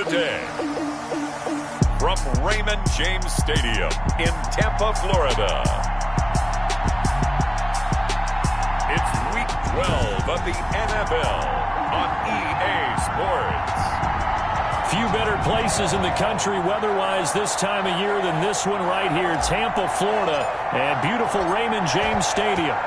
Today, from Raymond James Stadium in Tampa, Florida, it's Week 12 of the NFL on EA Sports. Few better places in the country weather-wise this time of year than this one right here, Tampa, Florida, and beautiful Raymond James Stadium.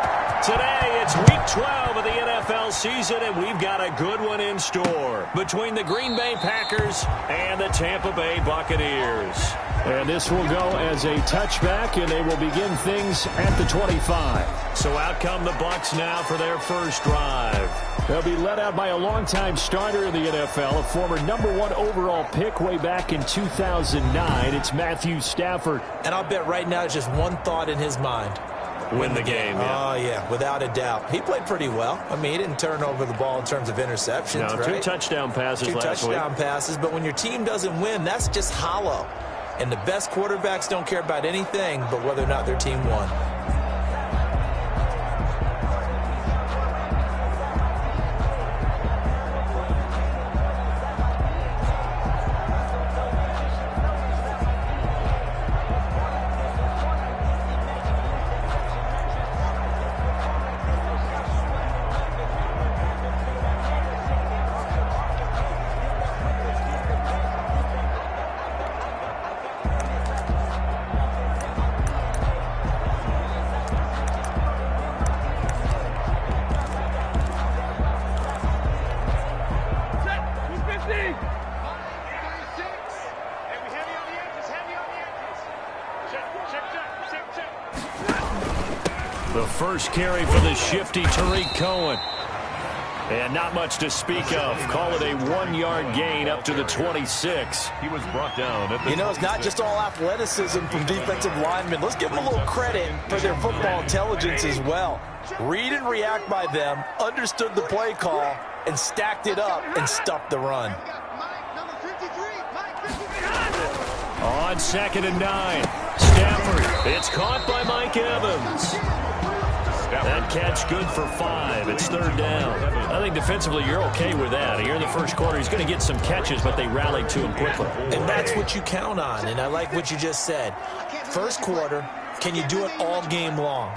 Today, it's Week 12 of the NFL season, and we've got a good one in store between the Green Bay Packers and the Tampa Bay Buccaneers. And this will go as a touchback, and they will begin things at the 25. So out come the Bucs now for their first drive. They'll be led out by a longtime starter in the NFL, a former #1 overall pick way back in 2009. It's Matthew Stafford. And I'll bet right now it's just one thought in his mind. Win the game, yeah. Oh, yeah, without a doubt. He played pretty well. I mean, he didn't turn over the ball in terms of interceptions, no, right? 2 touchdown passes last week. 2 touchdown passes, but when your team doesn't win, that's just hollow. And the best quarterbacks don't care about anything but whether or not their team won. The first carry for the shifty Tariq Cohen. And not much to speak of. Call it a 1-yard gain up to the 26. He was brought down at the it's not just all athleticism from defensive linemen. Let's give them a little credit for their football intelligence as well. Read and react by them, understood the play call, and stacked it up and stuffed the run. On 2nd and 9. Stafford. It's caught by Mike Evans. That catch good for 5. It's 3rd down. I think defensively you're okay with that. Here in the first quarter, he's going to get some catches, but they rallied to him quickly. And that's what you count on, and I like what you just said. First quarter, can you do it all game long?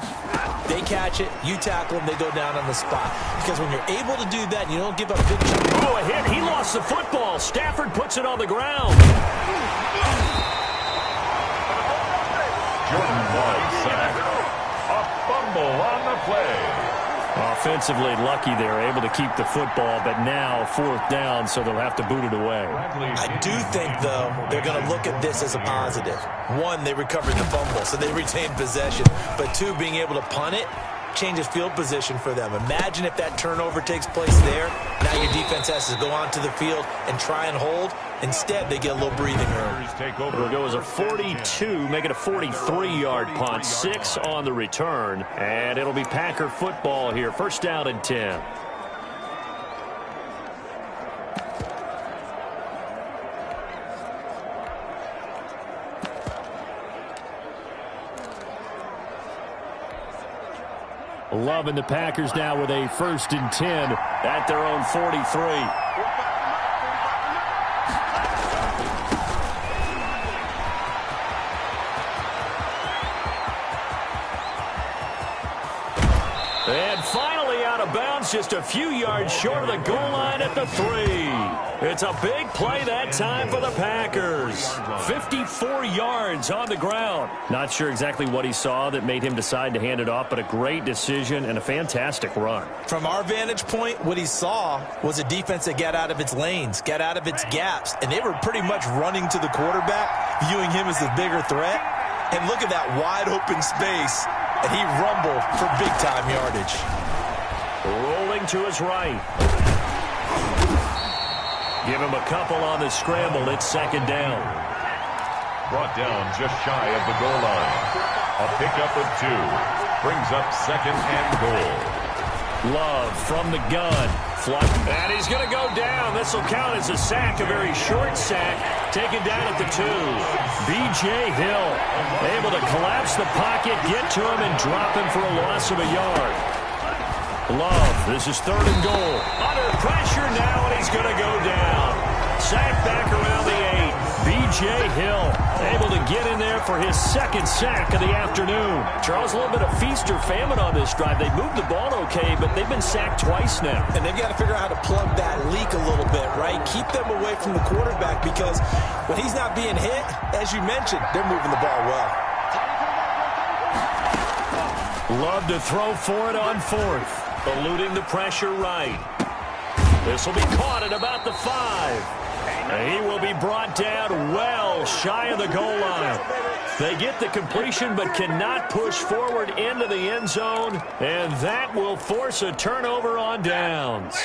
They catch it, you tackle them, they go down on the spot. Because when you're able to do that, you don't give up big chunks. Oh, a hit. He lost the football. Stafford puts it on the ground. Jordan White sack. A fumble on the play. Offensively lucky they're able to keep the football, but now 4th down, so they'll have to boot it away. I do think, though, they're going to look at this as a positive. 1, they recovered the fumble, so they retained possession. But 2, being able to punt it changes field position for them. Imagine if that turnover takes place there. Now your defense has to go onto the field and try and hold. Instead, they get a little breathing room. It'll go as a 42, make it a 43-yard punt, 6 on the return, and it'll be Packer football here. 1st down and 10. Love and the Packers now with a 1st and 10 at their own 43. And finally out of bounds, just a few yards short of the goal line at the 3. It's a big play that time for the Packers. 54 yards on the ground. Not sure exactly what he saw that made him decide to hand it off, but a great decision and a fantastic run. From our vantage point, what he saw was a defense that got out of its lanes, got out of its gaps, and they were pretty much running to the quarterback, viewing him as the bigger threat. And look at that wide open space. And he rumbled for big-time yardage. Rolling to his right. Give him a couple on the scramble. It's 2nd down. Brought down just shy of the goal line. A pickup of 2. Brings up 2nd and goal. Love from the gun. And he's going to go down. This will count as a sack, a very short sack. Taken down at the 2. B.J. Hill able to collapse the pocket, get to him, and drop him for a loss of a yard. Love, this is 3rd and goal. Under pressure now, and he's going to go down. Sacked back around O.J. Hill able to get in there for his second sack of the afternoon. Charles, a little bit of feast or famine on this drive. They moved the ball okay, but they've been sacked twice now. And they've got to figure out how to plug that leak a little bit, right? Keep them away from the quarterback because when he's not being hit, as you mentioned, they're moving the ball well. Love to throw for it on fourth. Eluding the pressure right. This will be caught at about the 5. He will be brought down well shy of the goal line. They get the completion but cannot push forward into the end zone, and that will force a turnover on downs.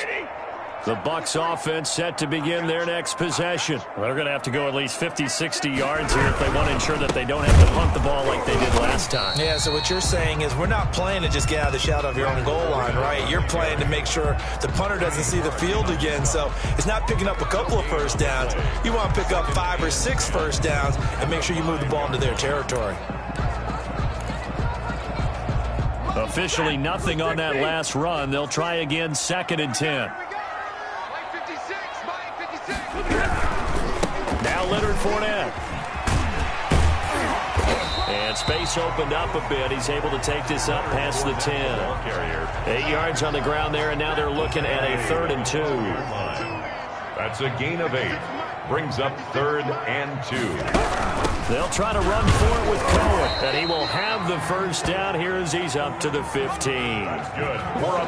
The Bucs offense set to begin their next possession. They're going to have to go at least 50, 60 yards here if they want to ensure that they don't have to punt the ball like they did last time. Yeah, so what you're saying is we're not playing to just get out of the shadow of your own goal line, right? You're playing to make sure the punter doesn't see the field again. So it's not picking up a couple of first downs. You want to pick up 5 or 6 first downs and make sure you move the ball into their territory. Officially nothing on that last run. They'll try again, 2nd and 10. Now Leonard Fournette. And space opened up a bit. He's able to take this up past the 10. 8 yards on the ground there, and now they're looking at a 3rd and 2. That's a gain of 8. Brings up 3rd and 2. They'll try to run for it with Cohen, and he will have the first down here as he's up to the 15. Good.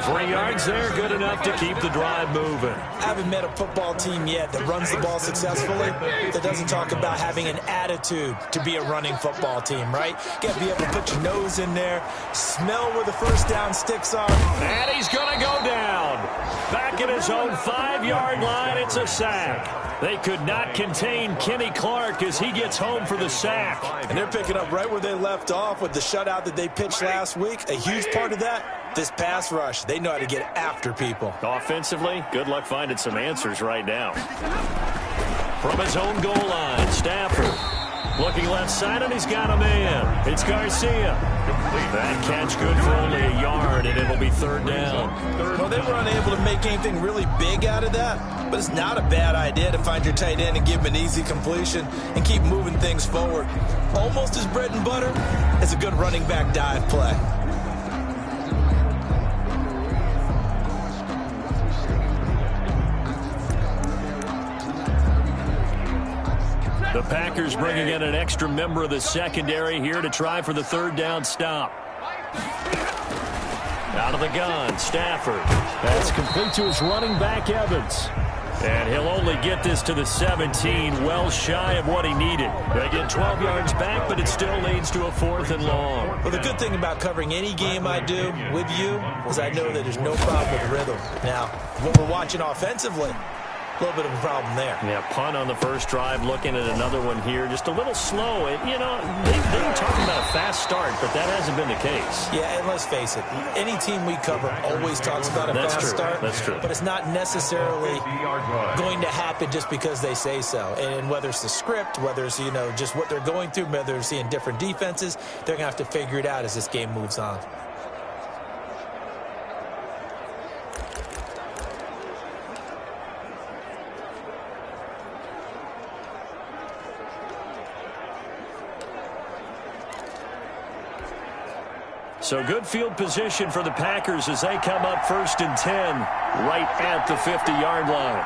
3 yards there, good enough to keep the drive moving. I haven't met a football team yet that runs the ball successfully that doesn't talk about having an attitude to be a running football team, right? You got to be able to put your nose in there, smell where the first down sticks are. And he's going to go down. Back at his own 5-yard line, it's a sack. They could not contain Kenny Clark as he gets home for the sack. And they're picking up right where they left off with the shutout that they pitched last week. A huge part of that, this pass rush. They know how to get after people. Offensively, good luck finding some answers right now. From his own goal line, Stafford. Looking left side, and he's got a man. It's Garcia. That catch good for only a yard, and it'll be 3rd down. Well, they were unable to make anything really big out of that, but it's not a bad idea to find your tight end and give him an easy completion and keep moving things forward. Almost as bread and butter as a good running back dive play. The Packers bringing in an extra member of the secondary here to try for the 3rd down stop. Out of the gun, Stafford. That's complete to his running back, Evans. And he'll only get this to the 17, well shy of what he needed. They get 12 yards back, but it still leads to a 4th and long. Well, the good thing about covering any game I do with you is I know that there's no problem with rhythm. Now, what we're watching offensively, a little bit of a problem there. Yeah, punt on the first drive, looking at another one here. Just a little slow. You know, they were talking about a fast start, but that hasn't been the case. Yeah, and let's face it, any team we cover always talks about a fast start. That's true. But it's not necessarily going to happen just because they say so. And whether it's the script, whether it's, you know, just what they're going through, whether they're seeing different defenses, they're going to have to figure it out as this game moves on. So good field position for the Packers as they come up 1st and 10 right at the 50-yard line.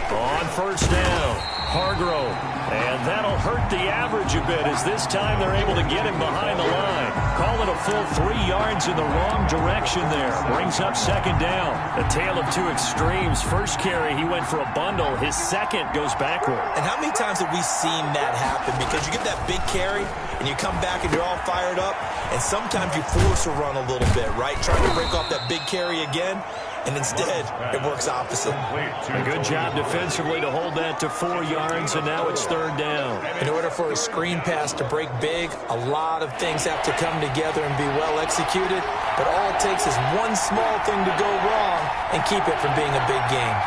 On 1st down, Hargrove. And that'll hurt the average a bit as this time they're able to get him behind the line. Call it a full 3 yards in the wrong direction there. Brings up 2nd down. A tale of two extremes. First carry, he went for a bundle. His second goes backward. And how many times have we seen that happen? Because you get that big carry, and you come back and you're all fired up, and sometimes you force a run a little bit, right? Trying to break off that big carry again, and instead it works opposite. A good job defensively to hold that to 4 yards, and now it's 3rd down. In order for a screen pass to break big, a lot of things have to come together and be well executed, but all it takes is one small thing to go wrong and keep it from being a big game.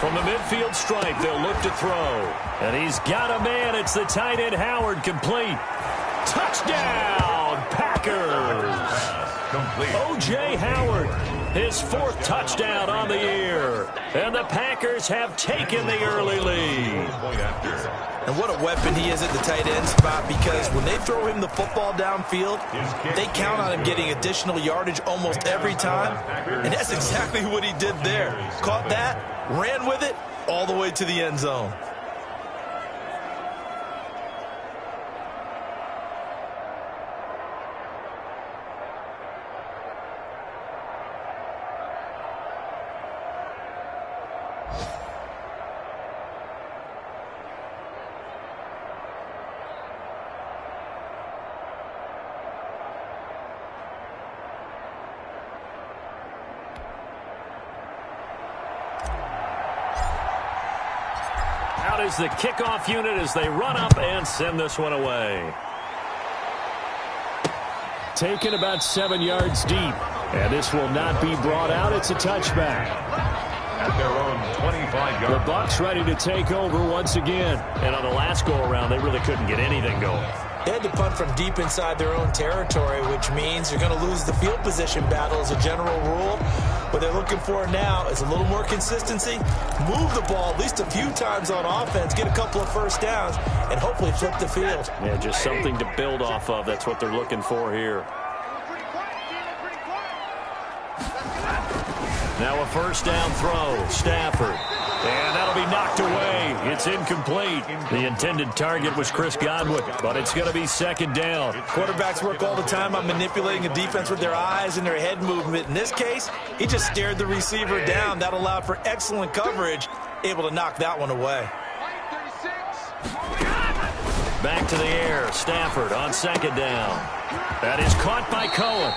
From the midfield stripe, they'll look to throw. And he's got a man. It's the tight end, Howard, complete. Touchdown, Packers! Complete. O.J. Howard his 4th touchdown on the year. And the Packers have taken the early lead. And what a weapon he is at the tight end spot, because when they throw him the football downfield, they count on him getting additional yardage almost every time. And that's exactly what he did there. Caught that, ran with it, all the way to the end zone. Out is the kickoff unit as they run up and send this one away. Taken about 7 yards deep. And this will not be brought out. It's a touchback. At their own 25-yard. The Bucs ready to take over once again. And on the last go-around, they really couldn't get anything going. They had to punt from deep inside their own territory, which means you're going to lose the field position battle as a general rule. What they're looking for now is a little more consistency, move the ball at least a few times on offense, get a couple of first downs, and hopefully flip the field. Yeah, just something to build off of. That's what they're looking for here. Now a first down throw, Stafford. And that'll be knocked away. It's incomplete. The intended target was Chris Godwin, but it's going to be 2nd down. Quarterbacks work all the time on manipulating a defense with their eyes and their head movement. In this case, he just stared the receiver down. That allowed for excellent coverage, able to knock that one away. Back to the air, Stafford on 2nd down. That is caught by Cohen.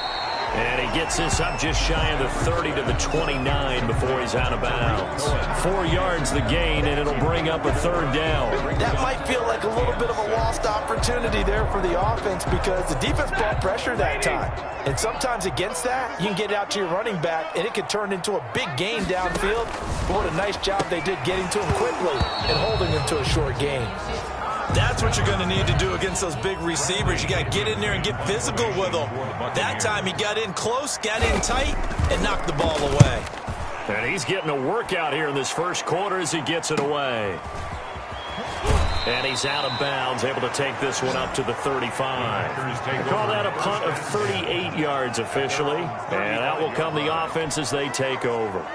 And he gets this up just shy of the 30 to the 29 before he's out of bounds. 4 yards the gain, and it'll bring up a 3rd down. That might feel like a little bit of a lost opportunity there for the offense, because the defense brought pressure that time. And sometimes against that, you can get out to your running back, and it can turn into a big gain downfield. But what a nice job they did getting to him quickly and holding him to a short gain. That's what you're going to need to do against those big receivers. You got to get in there and get physical with them. That time he got in close, got in tight, and knocked the ball away. And he's getting a workout here in this first quarter as he gets it away. And he's out of bounds, able to take this one up to the 35. Call that a punt of 38 yards officially. And out will come the offense as they take over.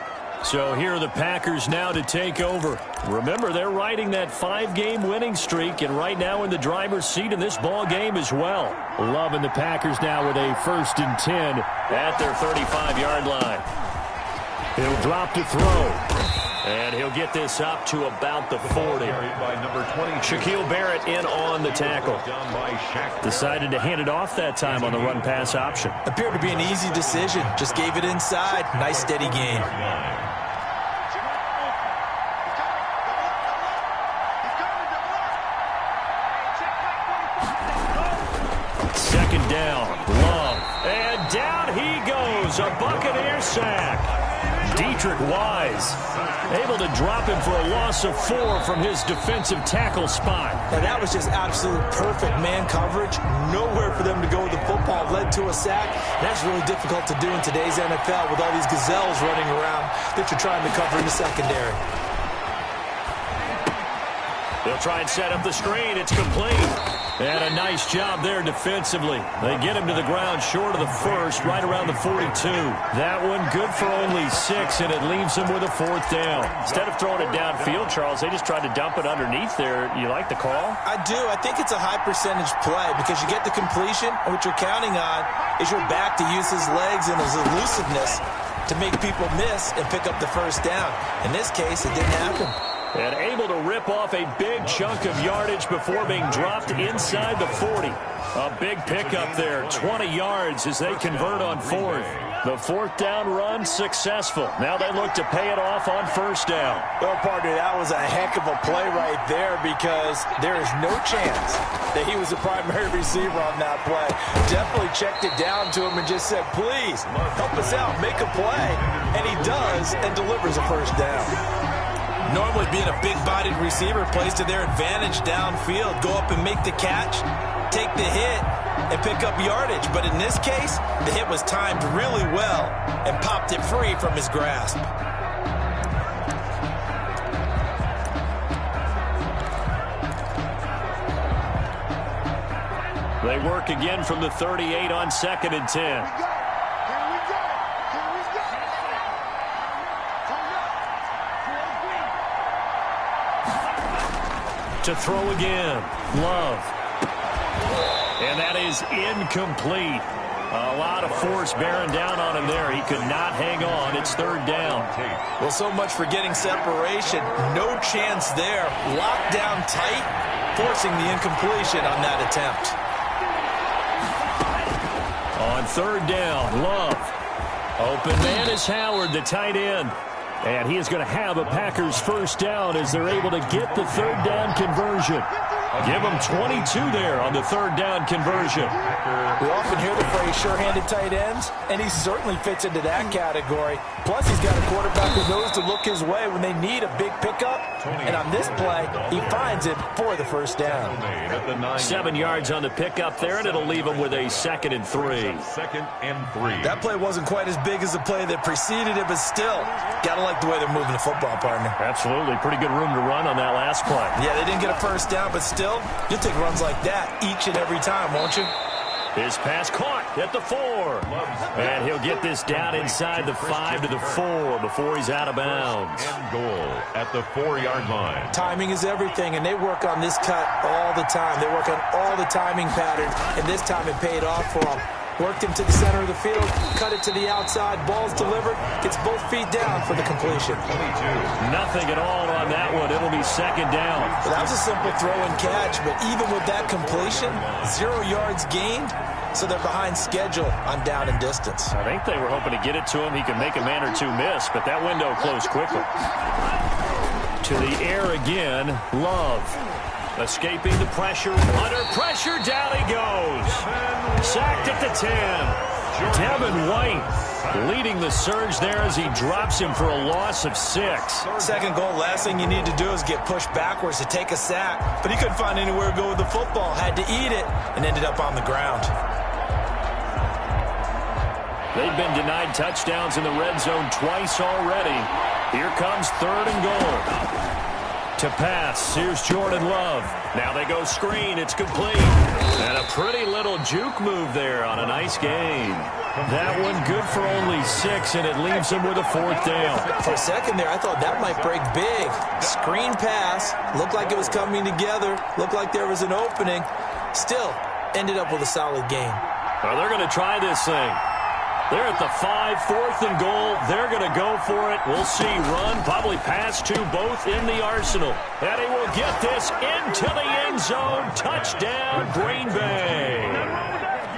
So here are the Packers now to take over. Remember, they're riding that 5-game winning streak, and right now in the driver's seat in this ball game as well. Loving the Packers now with a 1st and 10 at their 35-yard line. He'll drop to throw. And he'll get this up to about the 40. Shaquille Barrett in on the tackle. Decided to hand it off that time on the run-pass option. Appeared to be an easy decision. Just gave it inside. Nice steady gain. Second down, Love, and down he goes, a Buccaneer sack. Dietrich Wise able to drop him for a loss of 4 from his defensive tackle spot. Now that was just absolute perfect man coverage. Nowhere for them to go with the football. Led to a sack. That's really difficult to do in today's NFL with all these gazelles running around that you're trying to cover in the secondary. They'll try and set up the screen. It's complete. And a nice job there defensively. They get him to the ground short of the 1st, right around the 42. That one good for only 6, and it leaves him with a 4th down. Instead of throwing it downfield, Charles, they just tried to dump it underneath there. You like the call? I do. I think it's a high percentage play because you get the completion, and what you're counting on is your back to use his legs and his elusiveness to make people miss and pick up the 1st down. In this case, it didn't happen. And able to rip off a big chunk of yardage before being dropped inside the 40. A big pickup there, 20 yards as they convert on 4th. The 4th down run successful. Now they look to pay it off on 1st down. Well, partner, that was a heck of a play right there because there is no chance that he was the primary receiver on that play. Definitely checked it down to him and just said, please, help us out, make a play. And he does and delivers a 1st down. Normally being a big-bodied receiver plays to their advantage downfield. Go up and make the catch, take the hit, and pick up yardage. But in this case, the hit was timed really well and popped it free from his grasp. They work again from the 38 on 2nd and 10. To throw again, Love. And that is incomplete. A lot of force bearing down on him there. He could not hang on. It's 3rd down. Well, so much for getting separation. No chance there. Locked down tight, forcing the incompletion on that attempt. On 3rd down, Love. Open man is Howard, the tight end. And he is going to have a Packers 1st down as they're able to get the 3rd down conversion. Give him 22 there on the 3rd down conversion. We often hear the phrase sure-handed tight ends, and he certainly fits into that category. Plus, he's got a quarterback who knows to look his way when they need a big pickup. And on this play, he finds it for the 1st down. 7 yards on the pickup there, and it'll leave him with a 2nd and 3. 2nd and 3. That play wasn't quite as big as the play that preceded it, but still, got to like the way they're moving the football, partner. Absolutely. Pretty good room to run on that last play. Yeah, they didn't get a 1st down, but still, you'll take runs like that each and every time, won't you? His pass caught at the 4. And he'll get this down inside the 5 to the 4 before he's out of bounds. And goal at the 4-yard line. Timing is everything, and they work on this cut all the time. They work on all the timing patterns, and this time it paid off for them. Worked him to the center of the field, cut it to the outside, ball's delivered, gets both feet down for the completion. 22. Nothing at all on that one. It'll be 2nd down. Well, that was a simple throw and catch, but even with that completion, 0 yards gained, so they're behind schedule on down and distance. I think they were hoping to get it to him. He could make a man or two miss, but that window closed quickly. To the air again, Love. Escaping the pressure, under pressure, down he goes. Sacked at the 10. Devin White leading the surge there as he drops him for a loss of 6. 2nd goal, last thing you need to do is get pushed backwards to take a sack. But he couldn't find anywhere to go with the football, had to eat it, and ended up on the ground. They've been denied touchdowns in the red zone twice already. Here comes 3rd and goal. To pass, here's Jordan Love. Now they go screen, it's complete. And a pretty little juke move there on a nice gain. That one good for only 6, and it leaves him with a 4th down. For a second there, I thought that might break big. Screen pass, looked like it was coming together, looked like there was an opening. Still, ended up with a solid gain. Well, they're going to try this thing. They're at the 5, 4th and goal. They're going to go for it. We'll see. Run, probably pass to both in the arsenal. And he will get this into the end zone. Touchdown, Green Bay.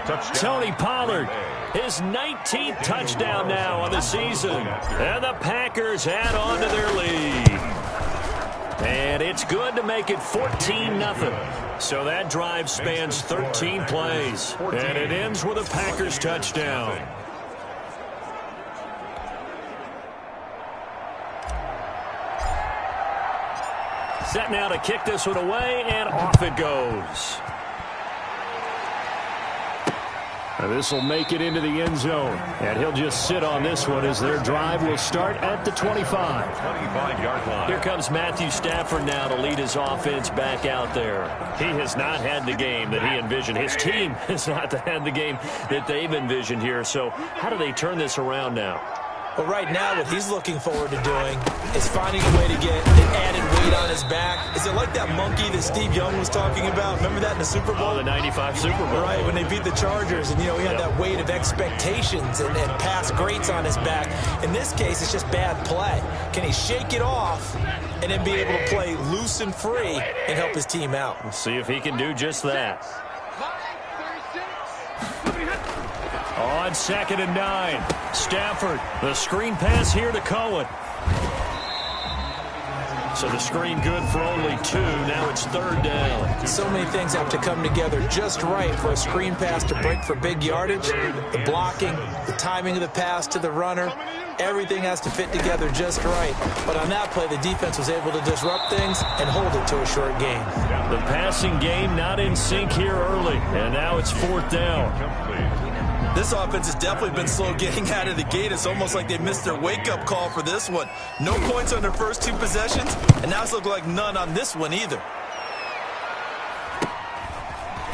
Touchdown. Tony Pollard, his 19th touchdown now on the season. And the Packers add on to their lead. And it's good to make it 14-0. So that drive spans 13 plays. And it ends with a Packers touchdown. Set now to kick this one away, and off it goes. This will make it into the end zone, and he'll just sit on this one as their drive will start at the 25. 25-yard line. Here comes Matthew Stafford now to lead his offense back out there. He has not had the game that he envisioned. His team has not had the game that they've envisioned here. So how do they turn this around now? Well, right now, what he's looking forward to doing is finding a way to get an added weight on his back. Is it like that monkey that Steve Young was talking about? Remember that in the Super Bowl? Oh, the 95 Super Bowl. Right, when they beat the Chargers, and, he had that weight of expectations and past greats on his back. In this case, it's just bad play. Can he shake it off and then be able to play loose and free and help his team out? We'll see if he can do just that. On 2nd and 9, Stafford, the screen pass here to Cohen. So the screen good for only 2. Now it's 3rd down. So many things have to come together just right for a screen pass to break for big yardage. The blocking, the timing of the pass to the runner, everything has to fit together just right. But on that play, the defense was able to disrupt things and hold it to a short gain. The passing game not in sync here early, and now it's 4th down. This offense has definitely been slow getting out of the gate. It's almost like they missed their wake-up call for this one. No points on their first 2 possessions, and now it's looking like none on this one either.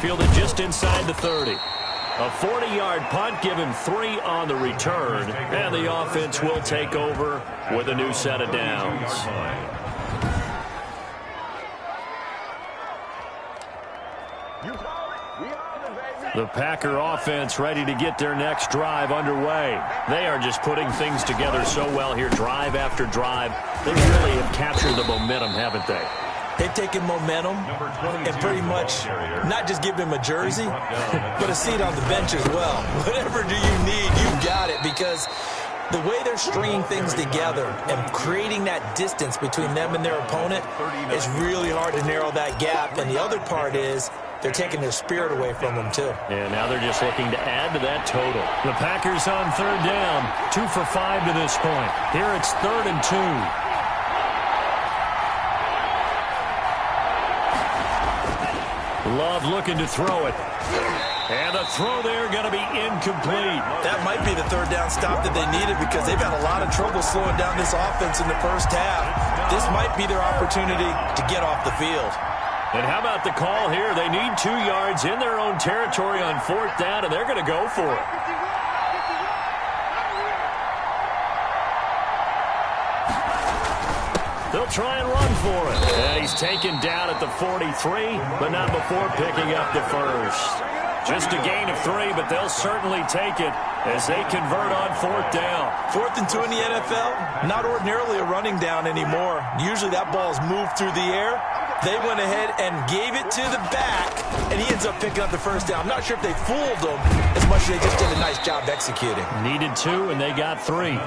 Fielded just inside the 30. A 40-yard punt, given 3 on the return, and the offense will take over with a new set of downs. The Packer offense ready to get their next drive underway. They are just putting things together so well here, drive after drive. They really have captured the momentum, haven't they? They've taken momentum and pretty much not just give him a jersey, but a seat on the bench as well. Whatever do you need, you've got it, because the way they're stringing things together and creating that distance between them and their opponent is really hard to narrow that gap. And the other part is they're taking their spirit away from them, too. And now they're just looking to add to that total. The Packers on 3rd down, 2 for 5 to this point. Here it's 3rd and 2. Love looking to throw it. And the throw there going to be incomplete. That might be the 3rd down stop that they needed, because they've had a lot of trouble slowing down this offense in the first half. This might be their opportunity to get off the field. And how about the call here? They need 2 yards in their own territory on 4th down, and they're going to go for it. They'll try and run for it. And he's taken down at the 43, but not before picking up the first. Just a gain of 3, but they'll certainly take it as they convert on 4th down. 4th and 2 in the NFL, not ordinarily a running down anymore. Usually that ball is moved through the air. They went ahead and gave it to the back, and he ends up picking up the first down. I'm not sure if they fooled him as much as they just did a nice job executing. Needed 2, and they got 3.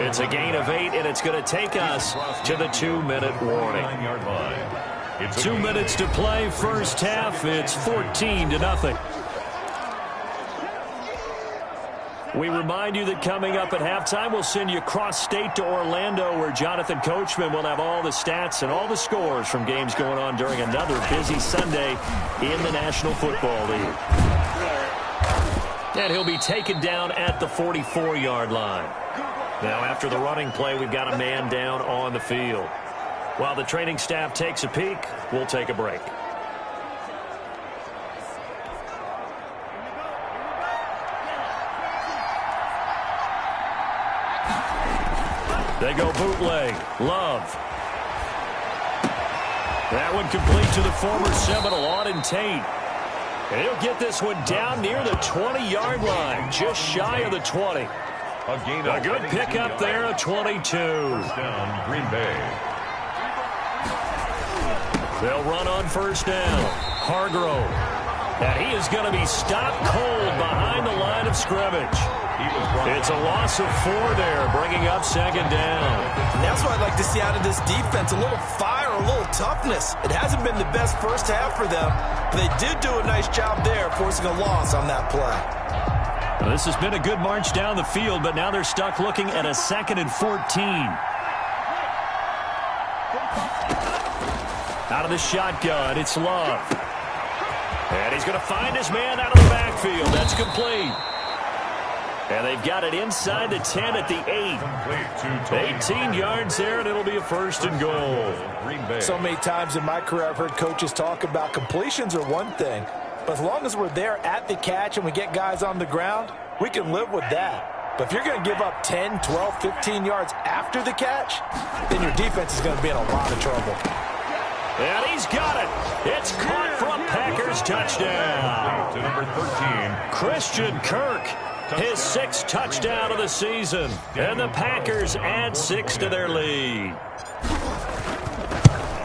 It's a gain of 8, and it's going to take us to the 2-minute warning. 2 minutes to play, first half. It's 14-0. We remind you that coming up at halftime, we'll send you cross-state to Orlando, where Jonathan Coachman will have all the stats and all the scores from games going on during another busy Sunday in the National Football League. And he'll be taken down at the 44-yard line. Now, after the running play, we've got a man down on the field. While the training staff takes a peek, we'll take a break. They go bootleg. Love. That one complete to the former Seminole, Auden Tate. And he'll get this one down near the 20-yard line, just shy of the 20. A good pickup there, a 22. First down, Green Bay. They'll run on first down. Hargrove. And he is going to be stopped cold behind the line of scrimmage. It's a loss of 4 there, bringing up 2nd down. And that's what I'd like to see out of this defense, a little fire, a little toughness. It hasn't been the best first half for them, but they did do a nice job there, forcing a loss on that play. Well, this has been a good march down the field, but now they're stuck looking at a 2nd and 14. Out of the shotgun, it's Love. And he's going to find his man out of the backfield. That's complete. And they've got it inside the 10 at the 8. 18 yards there, and it'll be a 1st and goal. So many times in my career I've heard coaches talk about completions are one thing, but as long as we're there at the catch and we get guys on the ground, we can live with that. But if you're going to give up 10, 12, 15 yards after the catch, then your defense is going to be in a lot of trouble. And he's got it. It's caught for a Packers touchdown. To number 13. Christian Kirk, his 6th touchdown of the season. And the Packers add 6 to their lead.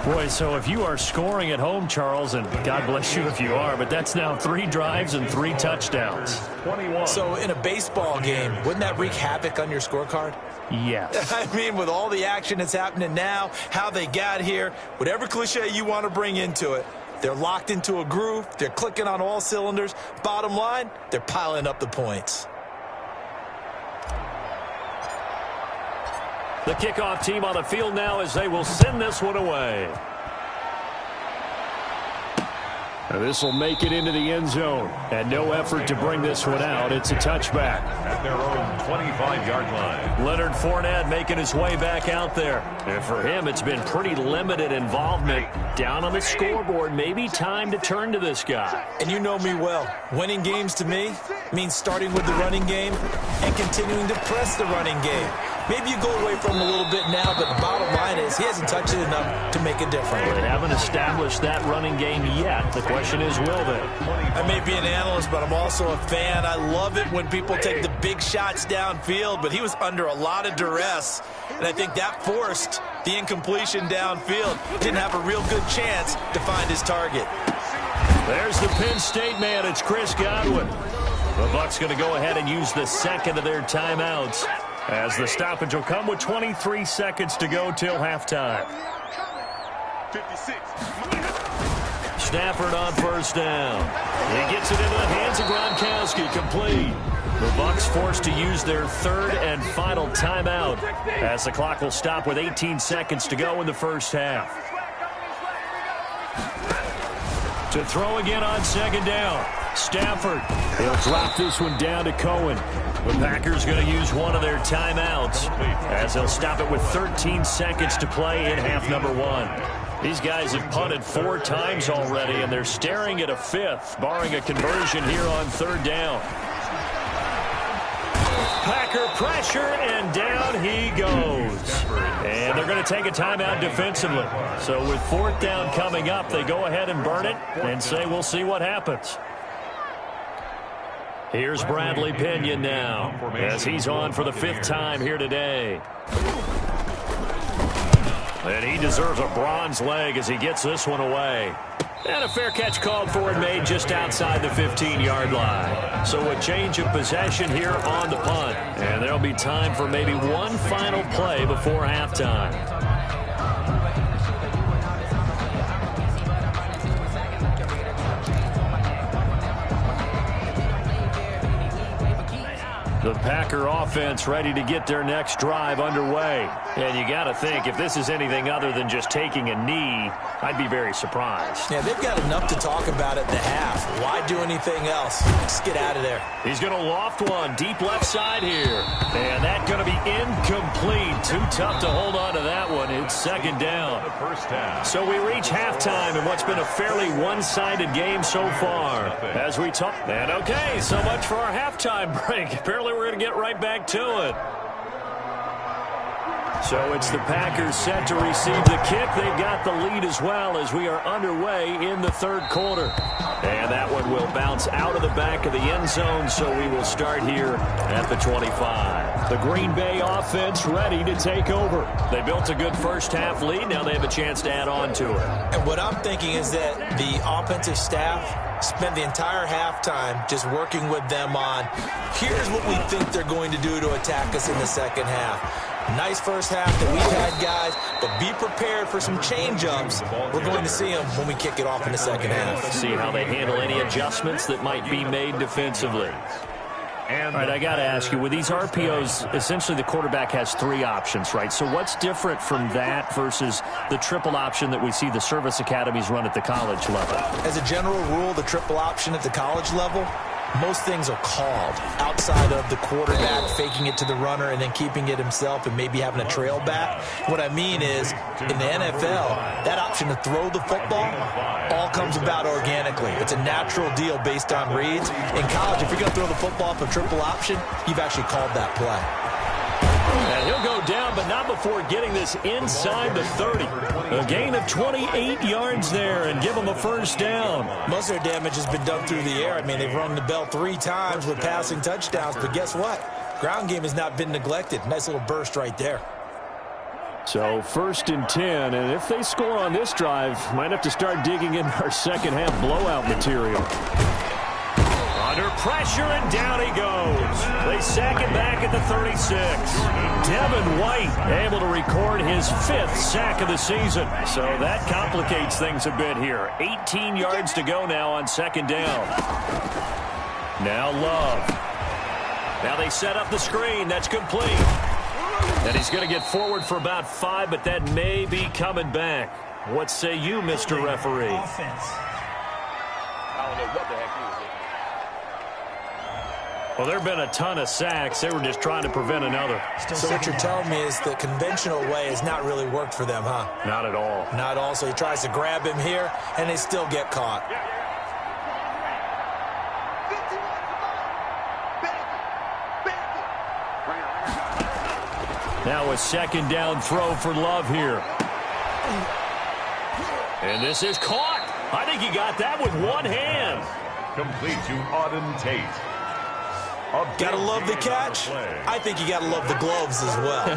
Boy, so if you are scoring at home, Charles, and God bless you if you are, but that's now 3 drives and 3 touchdowns. 21. So in a baseball game, wouldn't that wreak havoc on your scorecard? Yes. I mean, with all the action that's happening now, how they got here, whatever cliche you want to bring into it, they're locked into a groove. They're clicking on all cylinders. Bottom line, they're piling up the points. The kickoff team on the field now as they will send this one away. This will make it into the end zone. And no effort to bring this one out. It's a touchback. At their own 25-yard line. Leonard Fournette making his way back out there. And for him, it's been pretty limited involvement. Down on the scoreboard, maybe time to turn to this guy. And you know me well. Winning games to me means starting with the running game and continuing to press the running game. Maybe you go away from him a little bit now, but the bottom line is he hasn't touched it enough to make a difference. They haven't established that running game yet. The question is, will they? I may be an analyst, but I'm also a fan. I love it when people take the big shots downfield, but he was under a lot of duress, and I think that forced the incompletion downfield. Didn't have a real good chance to find his target. There's the Penn State man. It's Chris Godwin. The Bucs going to go ahead and use the second of their timeouts, as the stoppage will come with 23 seconds to go till halftime. 56. Stafford on first down. He gets it into the hands of Gronkowski, complete. The Bucs forced to use their third and final timeout, as the clock will stop with 18 seconds to go in the first half. To throw again on second down. Stafford. He'll drop this one down to Cohen. The Packers going to use one of their timeouts, as they'll stop it with 13 seconds to play in half number one. These guys have punted 4 times already, and they're staring at a fifth, barring a conversion here on third down. Packer pressure, and down he goes. And they're going to take a timeout defensively. So with fourth down coming up, they go ahead and burn it and say we'll see what happens. Here's Bradley Pinion now, as he's on for the 5th time here today. And he deserves a bronze leg as he gets this one away. And a fair catch called for and made just outside the 15-yard line. So a change of possession here on the punt. And there'll be time for maybe one final play before halftime. The Packer offense ready to get their next drive underway. And you got to think, if this is anything other than just taking a knee, I'd be very surprised. Yeah, they've got enough to talk about at the half. Why do anything else? Just get out of there. He's going to loft one deep left side here. And that's going to be incomplete. Too tough to hold on to that one. It's second down. So we reach halftime in what's been a fairly one-sided game so far. As we talk. And okay, so much for our halftime break. Apparently we're going to get right back to it. So it's the Packers set to receive the kick. They've got the lead as well as we are underway in the third quarter. And that one will bounce out of the back of the end zone, so we will start here at the 25. The Green Bay offense ready to take over. They built a good first half lead. Now they have a chance to add on to it. And what I'm thinking is that the offensive staff spent the entire halftime just working with them on, here's what we think they're going to do to attack us in the second half. Nice first half that we've had, guys, but be prepared for some change-ups. We're going to see them when we kick it off in the second half. See how they handle any adjustments that might be made defensively. All right, I got to ask you, with these RPOs, essentially the quarterback has 3 options, right? So what's different from that versus the triple option that we see the service academies run at the college level? As a general rule, the triple option at the college level, most things are called outside of the quarterback faking it to the runner and then keeping it himself and maybe having a trail back. What I mean is, in the NFL, that option to throw the football all comes about organically. It's a natural deal based on reads. In college, if you're going to throw the football for triple option, you've actually called that play. And he'll go down, but not before getting this inside the 30. A gain of 28 yards there and give them a first down. Most of their damage has been done through the air. I mean, they've rung the bell 3 times with passing touchdowns, but guess what? Ground game has not been neglected. Nice little burst right there. So 1st and 10, and if they score on this drive, might have to start digging in our second half blowout material. Under pressure, and down he goes. They sack him back at the 36. Devin White able to record his 5th sack of the season. So that complicates things a bit here. 18 yards to go now on 2nd down. Now Love. Now they set up the screen. That's complete. And he's going to get forward for about 5, but that may be coming back. What say you, Mr. Referee? Offense. I don't know what the heck he was looking at. Well, there have been a ton of sacks. They were just trying to prevent another. So what you're telling me is the conventional way has not really worked for them, huh? Not at all. Not all. So he tries to grab him here, and they still get caught. Now a 2nd down throw for Love here. And this is caught. I think he got that with one hand. Complete to Auden Tate. Gotta love the catch. I think you gotta love the gloves as well.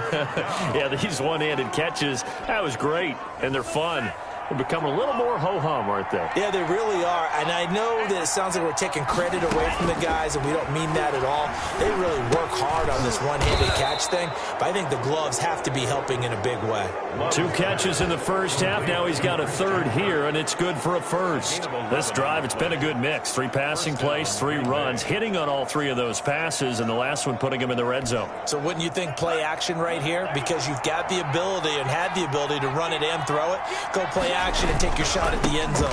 Yeah, these one-handed catches, that was great, and they're fun. They're becoming a little more ho-hum, aren't they? Yeah, they really are. And I know that it sounds like we're taking credit away from the guys, and we don't mean that at all. They really work hard on this one-handed catch thing, but I think the gloves have to be helping in a big way. 2 catches in the first half. Now he's got a 3rd here, and it's good for a 1st. This drive, it's been a good mix. 3 passing plays, 3 runs, hitting on all 3 of those passes, and the last one putting him in the red zone. So wouldn't you think play action right here? Because you've got the ability and had the ability to run it and throw it. Go play action and take your shot at the end zone.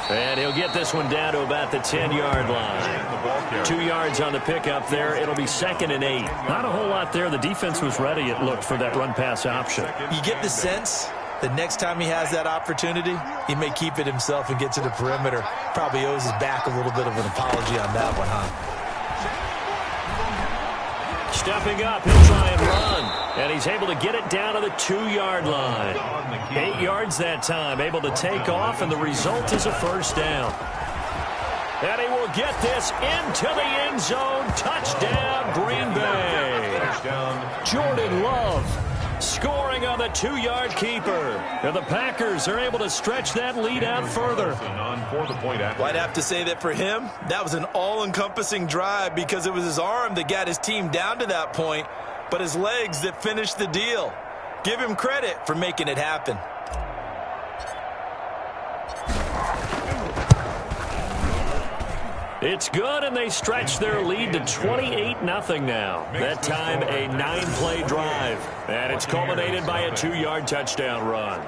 And he'll get this one down to about the 10-yard line. 2 yards on the pickup there. It'll be 2nd and 8. Not a whole lot there. The defense was ready, it looked, for that run-pass option. You get the sense that next time he has that opportunity, he may keep it himself and get to the perimeter. Probably owes his back a little bit of an apology on that one, huh? Stepping up, he'll try and run. And he's able to get it down to the 2-yard line. 8 yards that time, able to take off, and the result is a 1st down. And he will get this into the end zone. Touchdown, Green Bay. Jordan Love scoring on the 2-yard keeper. And the Packers are able to stretch that lead out further. Well, I'd have to say that for him, that was an all-encompassing drive because it was his arm that got his team down to that point, but his legs that finished the deal. Give him credit for making it happen. It's good, and they stretch their lead to 28-0 now. That time, a 9-play drive. And it's culminated by a 2-yard touchdown run.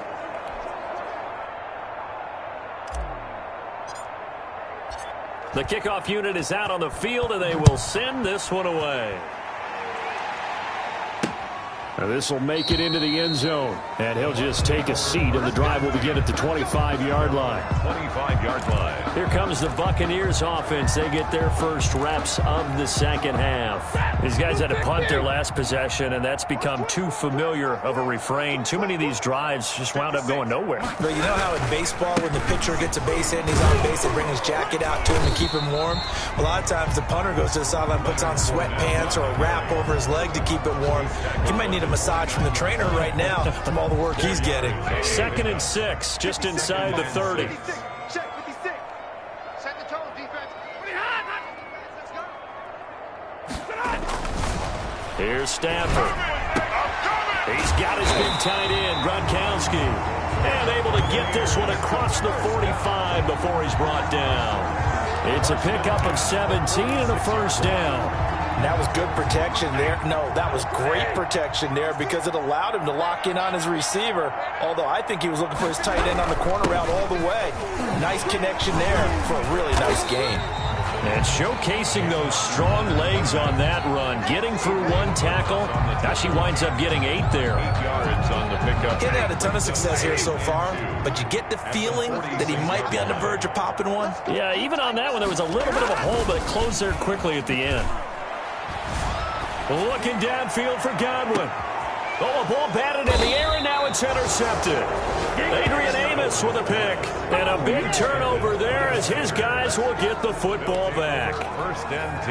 The kickoff unit is out on the field, and they will send this one away. Now this will make it into the end zone, and he'll just take a seat, and the drive will begin at the 25-yard line. 25-yard line. Here comes the Buccaneers offense. They get their first reps of the 2nd half. These guys had to punt their last possession, and that's become too familiar of a refrain. Too many of these drives just wound up going nowhere. But you know how in baseball, when the pitcher gets a base hit and he's on base, they bring his jacket out to him to keep him warm? A lot of times the punter goes to the sideline, puts on sweatpants or a wrap over his leg to keep it warm. He might need a massage from the trainer right now from all the work he's getting. 2nd and 6, just inside the 30. Set the tone, defense. Here's Stafford. He's got his big tight end, Gronkowski. And able to get this one across the 45 before he's brought down. It's a pickup of 17 and a 1st down. That was good protection there. No, that was great protection there because it allowed him to lock in on his receiver. Although I think he was looking for his tight end on the corner route all the way. Nice connection there for a really nice gain. And showcasing those strong legs on that run. Getting through 1 tackle. Actually winds up getting 8 there. 8 yards on the pickup. He had a ton of success here so far, but you get the feeling that he might be on the verge of popping one. Yeah, even on that one, there was a little bit of a hole, but it closed there quickly at the end. Looking downfield for Godwin. Oh, a ball batted in the air, and now it's intercepted. Adrian Amos with a pick. And a big turnover there as his guys will get the football back. 1st and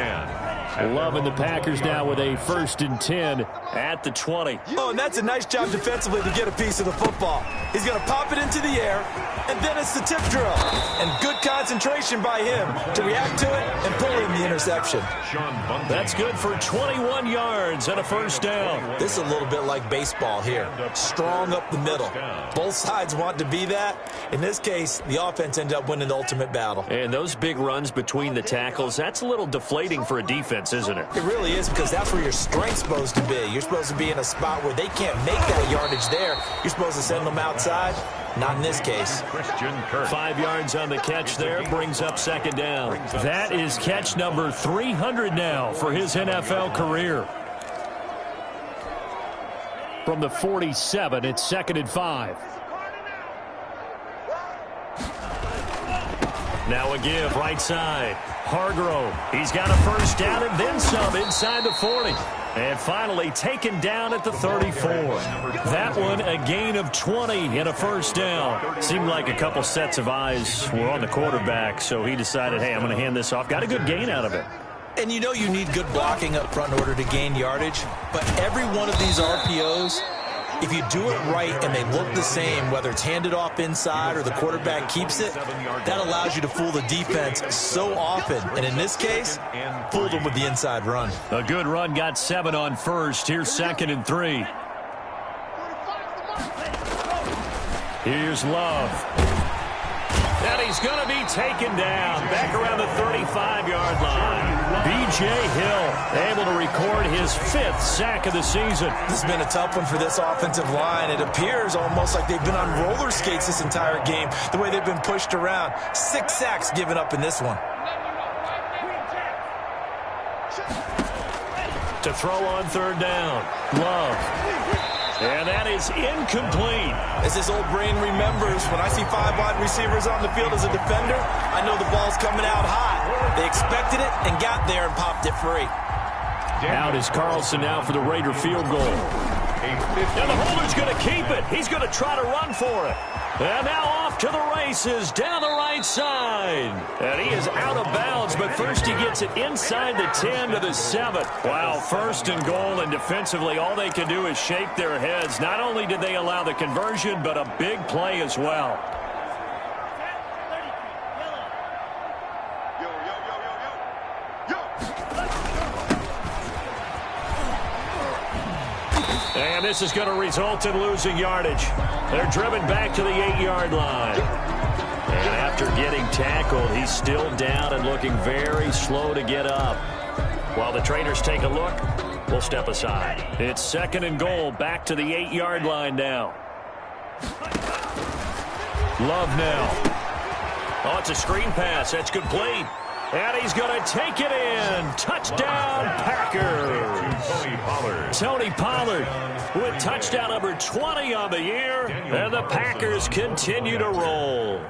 10. Loving the Packers now with a 1st and 10 at the 20. Oh, and that's a nice job defensively to get a piece of the football. He's going to pop it into the air, And then it's the tip drill. And good concentration by him to react to it and pull in the interception. That's good for 21 yards and a first down. This is a little bit like baseball here. Strong up the middle. Both sides want to be that. In this case, the offense ended up winning the ultimate battle. And those big runs between the tackles, that's a little deflating for a defense, isn't it? It really is, because that's where your strength's supposed to be. You're supposed to be in a spot where they can't make that yardage there. You're supposed to send them outside. Not in this case. 5 yards on the catch there, brings up second down. That is catch number 300 now for his NFL career. From the 47, it's 2nd and 5. Now a give, right side. Hargrove, he's got a first down and then some inside the 40. And finally taken down at the 34. That one a gain of 20 and a first down. Seemed like a couple sets of eyes were on the quarterback, so he decided, hey, I'm going to hand this off. Got a good gain out of it. And you know you need good blocking up front in order to gain yardage. But every one of these RPOs, if you do it right and they look the same, whether it's handed off inside or the quarterback keeps it, that allows you to fool the defense so often. And in this case, fooled them with the inside run. A good run, got 7 on first. Here's 2nd and 3. Here's Love. And he's going to be taken down back around the 35-yard line. B.J. Hill able to record his 5th sack of the season. This has been a tough one for this offensive line. It appears almost like they've been on roller skates this entire game, the way they've been pushed around. 6 sacks given up in this one. To throw on 3rd down. Love. And that is incomplete. As his old brain remembers, when I see 5 wide receivers on the field as a defender, I know the ball's coming out hot. They expected it and got there and popped it free. Out is Carlson now for the Raider field goal. And the holder's going to keep it. He's going to try to run for it. And now off to the races down the right side. And he is out of bounds, but first he gets it inside the 10 to the 7. Wow, 1st and goal, and defensively all they can do is shake their heads. Not only did they allow the conversion, but a big play as well. And this is going to result in losing yardage. They're driven back to the 8-yard line. And after getting tackled, he's still down and looking very slow to get up. While the trainers take a look, we'll step aside. It's 2nd and goal, back to the 8-yard line now. Love now. Oh, it's a screen pass. That's complete. And he's going to take it in. Touchdown, Packers. Tony Pollard with touchdown number 20 on the year. And the Packers continue to roll.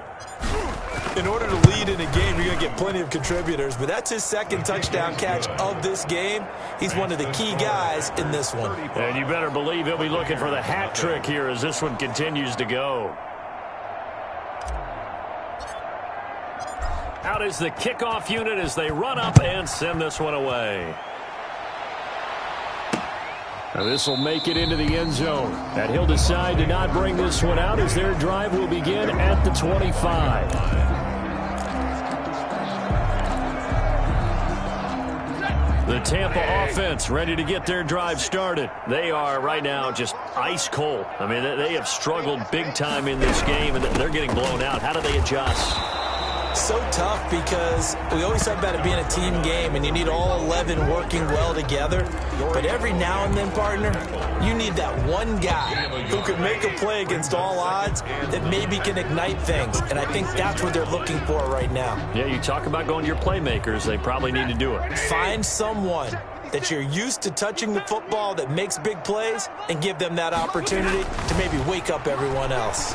In order to lead in a game, you're going to get plenty of contributors, but that's his 2nd touchdown catch of this game. He's one of the key guys in this one. And you better believe he'll be looking for the hat trick here as this one continues to go. Out is the kickoff unit as they run up and send this one away. Now this will make it into the end zone. And he'll decide to not bring this one out as their drive will begin at the 25. The Tampa offense ready to get their drive started. They are right now just ice cold. I mean, they have struggled big time in this game, and they're getting blown out. How do they adjust? So tough, because we always talk about it being a team game and you need all 11 working well together. But every now and then, partner, you need that one guy who could make a play against all odds that maybe can ignite things. And I think that's what they're looking for right now. Yeah, you talk about going to your playmakers. They probably need to do it. Find someone that you're used to touching the football that makes big plays and give them that opportunity to maybe wake up everyone else.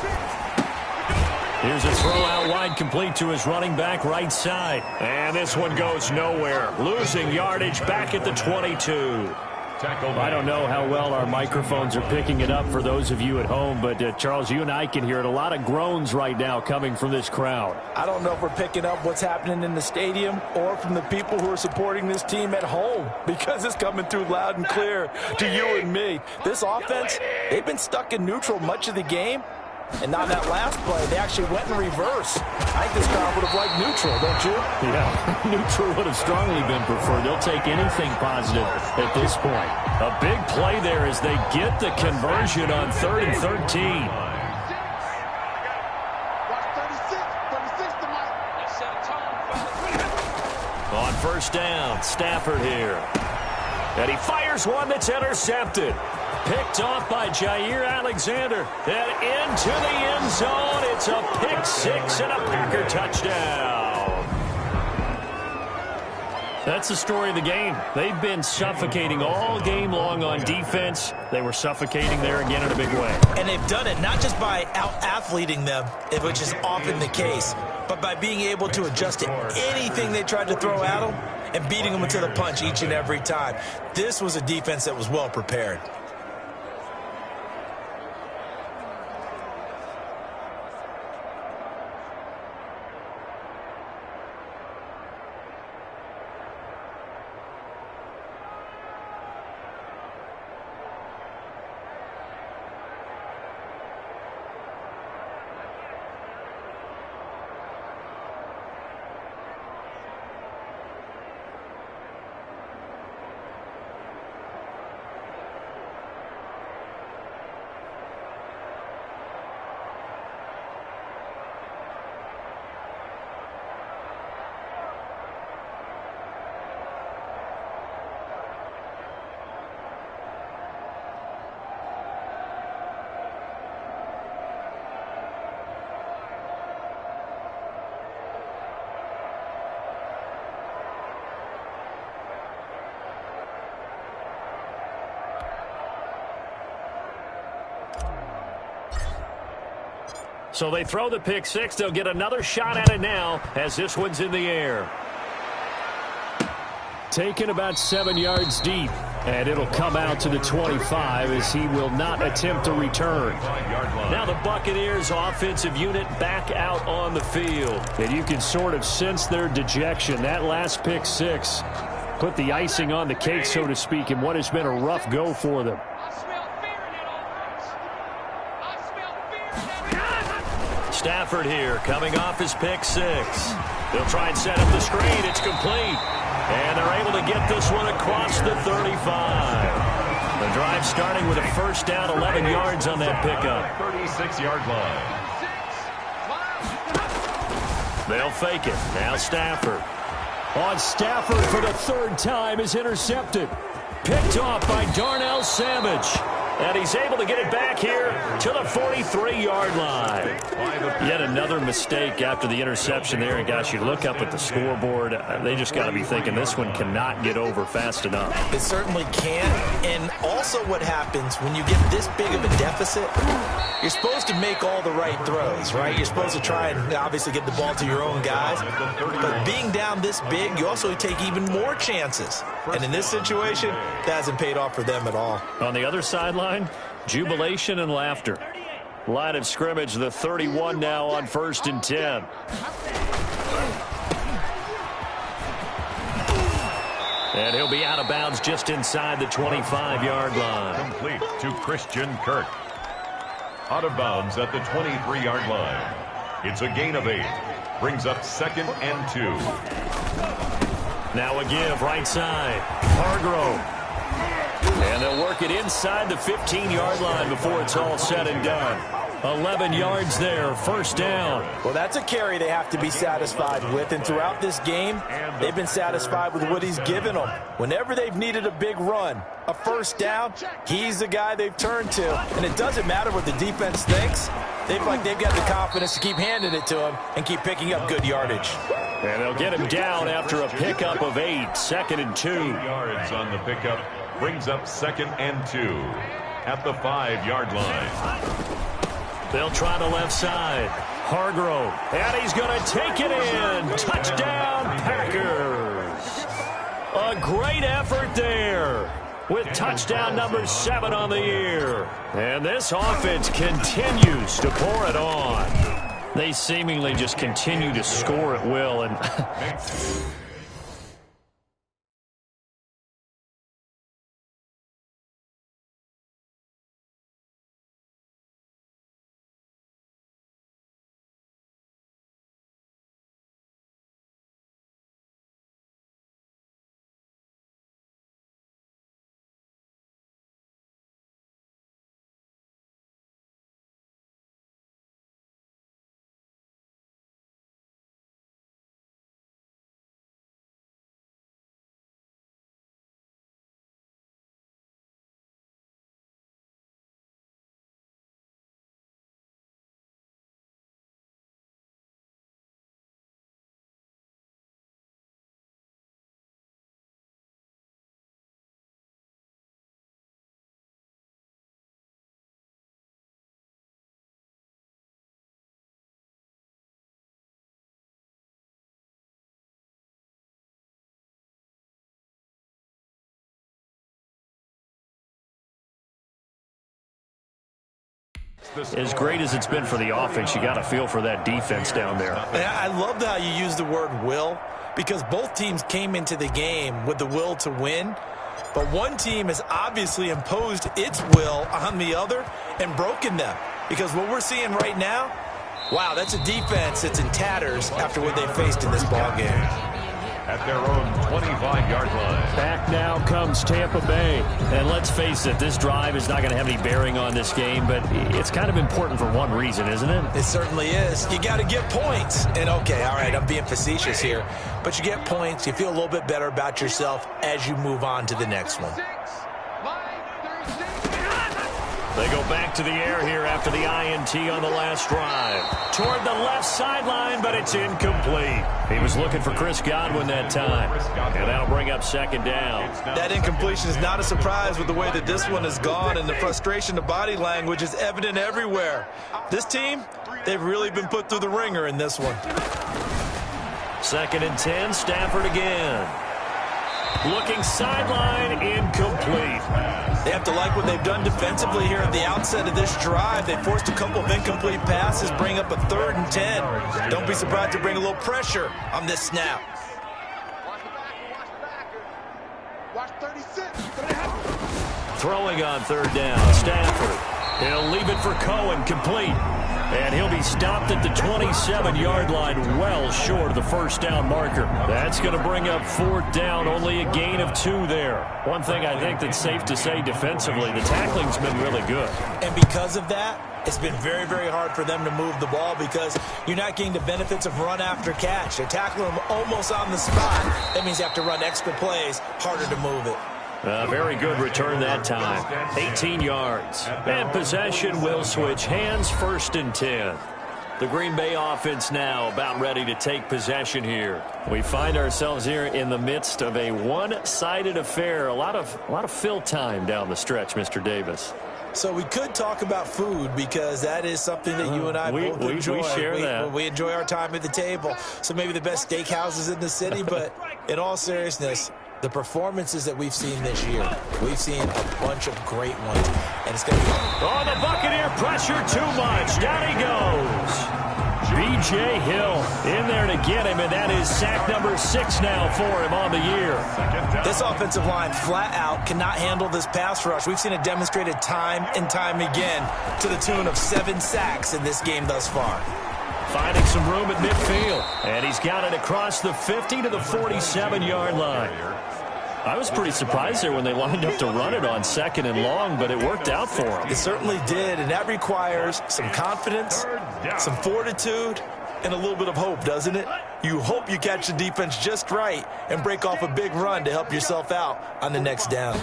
Here's a throw out wide, complete to his running back right side. And this one goes nowhere. Losing yardage back at the 22. I don't know how well our microphones are picking it up for those of you at home, but Charles, you and I can hear it. A lot of groans right now coming from this crowd. I don't know if we're picking up what's happening in the stadium or from the people who are supporting this team at home, because it's coming through loud and clear to you and me. This offense, they've been stuck in neutral much of the game, And on that last play, they actually went in reverse. I think this crowd would have liked neutral, don't you? Yeah, neutral would have strongly been preferred. They'll take anything positive at this point. A big play there as they get the conversion on 3rd and 13. On first down, Stafford here. And he fires one that's intercepted. Picked off by Jair Alexander. And into the end zone. It's a pick six and a Packer touchdown. That's the story of the game. They've been suffocating all game long on defense. They were suffocating there again in a big way. And they've done it not just by out-athleting them, which is often the case, but by being able to adjust to anything they tried to throw at them and beating them to the punch each and every time. This was a defense that was well prepared. So they throw the pick six. They'll get another shot at it now as this one's in the air. Taken about 7 yards deep. And it'll come out to the 25 as he will not attempt to return. Now the Buccaneers offensive unit back out on the field. And you can sort of sense their dejection. That last pick six put the icing on the cake, so to speak, in what has been a rough go for them. Stafford here coming off his pick six. They'll try and set up the screen. It's complete. And they're able to get this one across the 35. The drive starting with a first down, 11 yards on that pickup. 36-yard line. They'll fake it. Now Stafford. On Stafford for the third time is intercepted. Picked off by Darnell Savage. And he's able to get it back here to the 43-yard line. Yet another mistake after the interception there. And, gosh, you look up at the scoreboard. They just got to be thinking this one cannot get over fast enough. It certainly can't. And also what happens when you get this big of a deficit, you're supposed to make all the right throws, right? You're supposed to try and obviously get the ball to your own guys. But being down this big, you also take even more chances. And in this situation, that hasn't paid off for them at all. On the other sideline, jubilation and laughter. Line of scrimmage, the 31 now on 1st and 10. And he'll be out of bounds just inside the 25-yard line. Complete to Christian Kirk. Out of bounds at the 23-yard line. It's a gain of 8. Brings up 2nd and 2. Now a give right side. Hargrove. And they'll work it inside the 15-yard line before it's all said and done. 11 yards there, first down. Well, that's a carry they have to be satisfied with. And throughout this game, they've been satisfied with what he's given them. Whenever they've needed a big run, a first down, he's the guy they've turned to. And it doesn't matter what the defense thinks. They've got the confidence to keep handing it to him and keep picking up good yardage. And they'll get him down after a pickup of 8, 2nd and 2. 2 yards on the pickup. Brings up 2nd and 2 at the 5-yard line. They'll try the left side. Hargrove. And he's going to take it in. Touchdown, Packers. A great effort there with touchdown number 7 on the year. And this offense continues to pour it on. They seemingly just continue to score at will. And As great as it's been for the offense, you got to feel for that defense down there. And I love how you use the word will, because both teams came into the game with the will to win. But one team has obviously imposed its will on the other and broken them. Because what we're seeing right now, wow, that's a defense that's in tatters after what they faced in this ball game. At their own 25-yard line. Back now comes Tampa Bay. And let's face it, this drive is not going to have any bearing on this game, but it's kind of important for one reason, isn't it? It certainly is. You got to get points. And okay, all right, I'm being facetious here, but you get points, you feel a little bit better about yourself as you move on to the next one. They go back to the air here after the INT on the last drive. Toward the left sideline, but it's incomplete. He was looking for Chris Godwin that time. And that'll bring up second down. That incompletion is not a surprise with the way that this one has gone, and the frustration of body language is evident everywhere. This team, they've really been put through the ringer in this one. 2nd and 10, Stafford again. Looking sideline, incomplete. They have to like what they've done defensively here at the outset of this drive. They forced a couple of incomplete passes, bring up a 3rd and 10. Don't be surprised to bring a little pressure on this snap. Watch 36. Throwing on 3rd down, Stafford. He'll leave it for Cohen, complete. And he'll be stopped at the 27-yard line, well short of the first down marker. That's going to bring up 4th down, only a gain of 2 there. One thing I think that's safe to say defensively, the tackling's been really good. And because of that, it's been very, very hard for them to move the ball because you're not getting the benefits of run after catch. They're tackling them almost on the spot. That means you have to run extra plays, harder to move it. A very good return that time. 18 yards. And possession will switch hands, 1st and 10. The Green Bay offense now about ready to take possession here. We find ourselves here in the midst of a one-sided affair. A lot of fill time down the stretch, Mr. Davis. So we could talk about food because that is something that you and I both enjoy. We share that. We enjoy our time at the table. So maybe the best steakhouses in the city, but in all seriousness, the performances that we've seen this year, we've seen a bunch of great ones. And it's going to be... Oh, the Buccaneer pressure too much. Down he goes. B.J. Hill in there to get him, and that is sack number 6 now for him on the year. This offensive line flat out cannot handle this pass rush. We've seen it demonstrated time and time again to the tune of 7 sacks in this game thus far. Finding some room at midfield, and he's got it across the 50 to the 47-yard line. I was pretty surprised there when they lined up to run it on 2nd and long, but it worked out for him. It certainly did, and that requires some confidence, some fortitude, and a little bit of hope, doesn't it? You hope you catch the defense just right and break off a big run to help yourself out on the next down.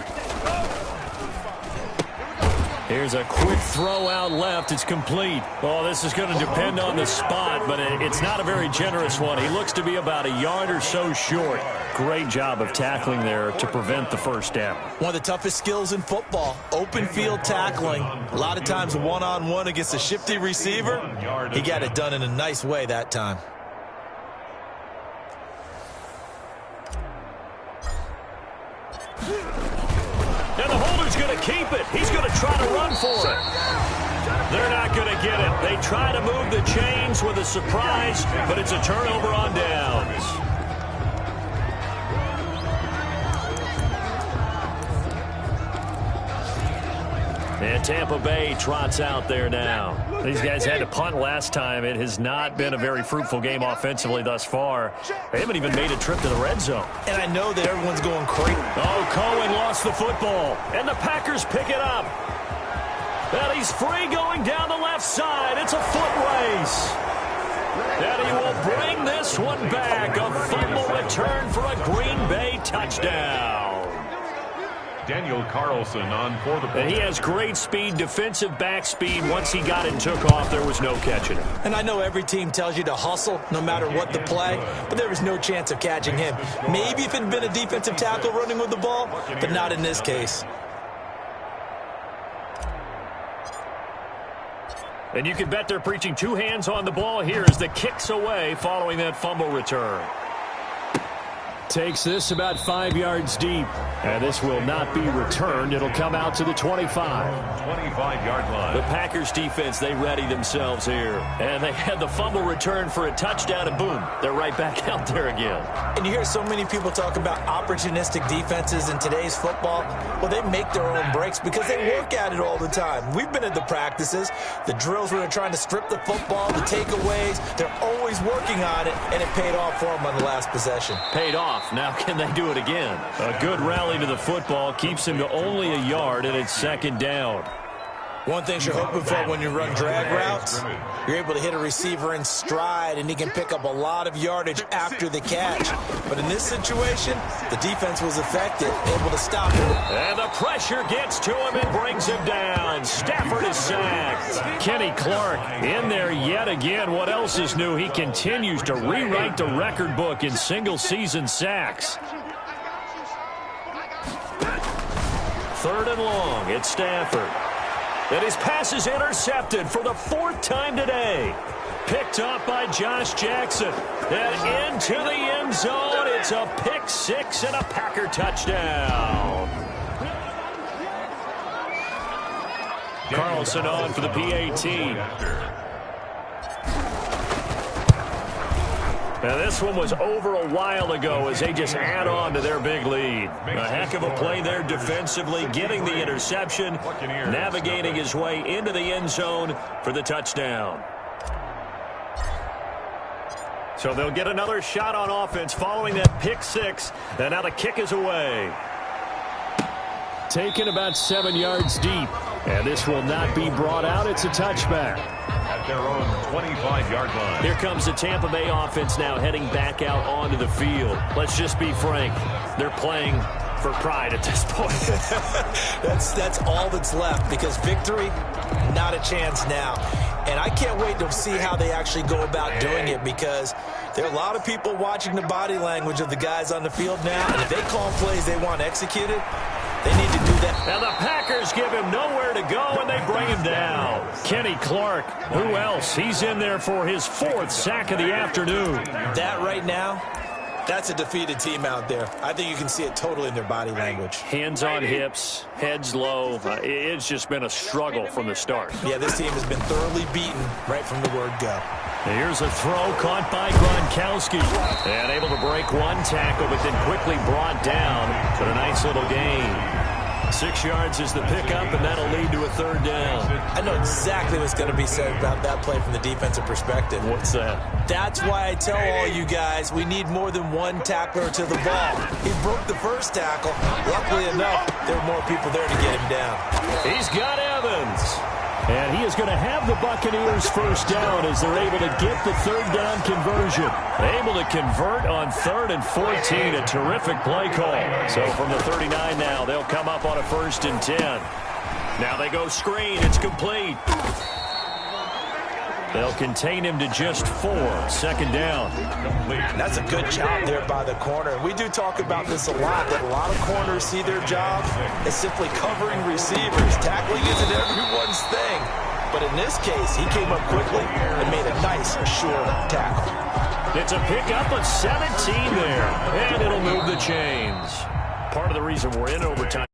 Here's a quick throw out left. It's complete. Oh, this is going to depend on the spot, but it's not a very generous one. He looks to be about a yard or so short. Great job of tackling there to prevent the first down. One of the toughest skills in football, open field tackling. A lot of times one-on-one against a shifty receiver. He got it done in a nice way that time. And the holder's going to keep it. He's going to try to run for it. They're not going to get it. They try to move the chains with a surprise, but it's a turnover on downs. And Tampa Bay trots out there now. These guys had to punt last time. It has not been a very fruitful game offensively thus far. They haven't even made a trip to the red zone. And I know that everyone's going crazy. Oh, Cohen lost the football. And the Packers pick it up. And he's free going down the left side. It's a foot race. And he will bring this one back. A fumble return for a Green Bay touchdown. Daniel Carlson on for the... And he has great speed, defensive back speed. Once he got it and took off, there was no catching him. And I know every team tells you to hustle no matter what the play, but there was no chance of catching him. Maybe if it had been a defensive tackle running with the ball, but not in this case. And you can bet they're preaching 2 hands on the ball here as the kick's away following that fumble return. Takes this about 5 yards deep. And this will not be returned. It'll come out to the 25. 25-yard line. The Packers defense, they ready themselves here. And they had the fumble return for a touchdown, and boom, they're right back out there again. And you hear so many people talk about opportunistic defenses in today's football. Well, they make their own breaks because they work at it all the time. We've been at the practices, the drills where they're trying to strip the football, the takeaways. They're always working on it, and it paid off for them on the last possession. Paid off. Now can they do it again? A good rally to the football keeps him to only a yard, and it's second down. One thing you're hoping for when you run drag routes, you're able to hit a receiver in stride, and he can pick up a lot of yardage after the catch. But in this situation, the defense was effective, able to stop him. And the pressure gets to him and brings him down. Stafford is sacked. Kenny Clark in there yet again. What else is new? He continues to rewrite the record book in single-season sacks. Third and long, it's Stafford. And his pass is intercepted for the 4th time today. Picked up by Josh Jackson. And into the end zone. It's a pick six and a Packer touchdown. Carlson on for the PAT. Now, this one was over a while ago as they just add on to their big lead. A heck of a play there defensively, getting the interception, navigating his way into the end zone for the touchdown. So they'll get another shot on offense following that pick six, and now the kick is away. Taken about 7 yards deep, and this will not be brought out. It's a touchback. At their own 25-yard line. Here comes the Tampa Bay offense now heading back out onto the field. Let's just be frank. They're playing for pride at this point. That's all that's left because victory, not a chance now. And I can't wait to see how they actually go about doing it because there are a lot of people watching the body language of the guys on the field now. And if they call plays they want executed, they need to do that. And the Packers give him nowhere to go, and they bring him down. Kenny Clark, who else? He's in there for his 4th sack of the afternoon. That right now, that's a defeated team out there. I think you can see it totally in their body language. Hands on hips, heads low. It's just been a struggle from the start. Yeah, this team has been thoroughly beaten right from the word go. Here's a throw caught by Gronkowski. And able to break one tackle, but then quickly brought down. But a nice little gain. 6 yards is the pickup, and that'll lead to a 3rd down. I know exactly what's going to be said about that play from the defensive perspective. What's that? That's why I tell all you guys we need more than one tackler to the ball. He broke the first tackle. Luckily enough, there were more people there to get him down. He's got Evans. And he is going to have the Buccaneers 1st down as they're able to get the 3rd down conversion. Able to convert on 3rd and 14. A terrific play call. So from the 39 now, they'll come up on a 1st and 10. Now they go screen. It's complete. They'll contain him to just 4. 2nd down. That's a good job there by the corner. We do talk about this a lot, that a lot of corners see their job as simply covering receivers. Tackling isn't everyone's thing. But in this case, he came up quickly and made a nice, sure tackle. It's a pickup of 17 there. And it'll move the chains. Part of the reason we're in overtime